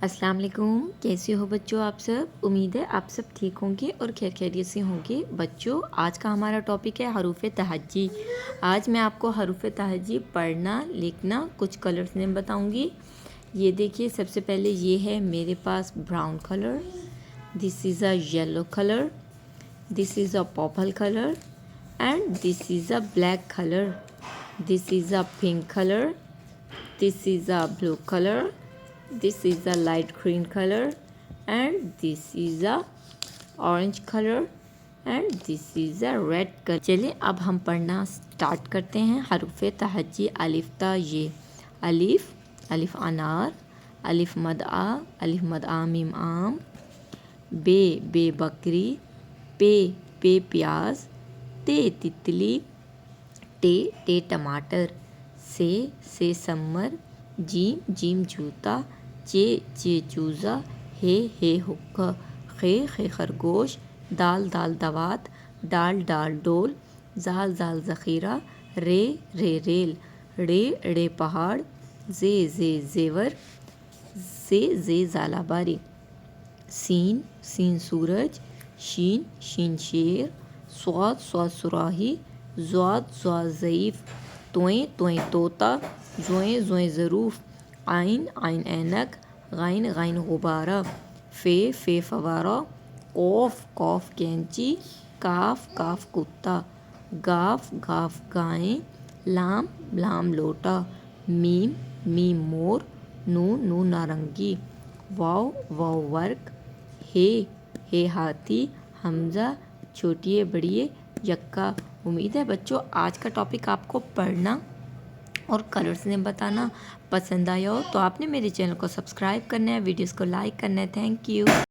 السلام علیکم، کیسے ہو بچوں آپ سب؟ امید ہے آپ سب ٹھیک ہوں گے اور خیریت سے ہوں گے۔ بچوں آج کا ہمارا ٹاپک ہے حروف تہجی۔ آج میں آپ کو حروف تہجی پڑھنا لکھنا کچھ کلرز میں بتاؤں گی۔ یہ دیکھیے، سب سے پہلے یہ ہے میرے پاس brown colour, this is a yellow colour, this is a purple colour and this is a black colour, this is a pink colour, this is a blue colour, this is a light green color and this is a orange color and this is a red color۔ چلیں اب ہم پڑھنا start کرتے ہیں۔ حروف تہجی الف تا یہ۔ الف، الف انار، الف مد آ، الف مد آ میم آم، بے، بے بکری، پے پیاز، تے تتلی، ٹے ٹماٹر، سے سمر، جیم جوتا، چے چوزا، ہے حکا، خے خرگوش، دال دوات، ڈال ڈول، زال ذخیرہ، رے ریل، ڑے پہاڑ، زے زیور، زے زالہ باری، سین سورج، شین شیر، صاد سراہی، ضاد ضعیف، تویں طوطا، زویں ظروف، عین اینک، غین غبارہ، فے فوارہ، قوف کینچی، کاف کتا، گاف گائیں، لام لوٹا، میم مور، نون نارنگی، واو ورق، ہے ہاتھی، حمزہ چھوٹیے بڑیے یکا۔ امید ہے بچوں آج کا ٹاپک آپ کو پڑھنا اور کلرز نے بتانا پسند آیا ہو تو آپ نے میرے چینل کو سبسکرائب کرنا ہے، ویڈیوز کو لائک کرنا ہے۔ Thank you.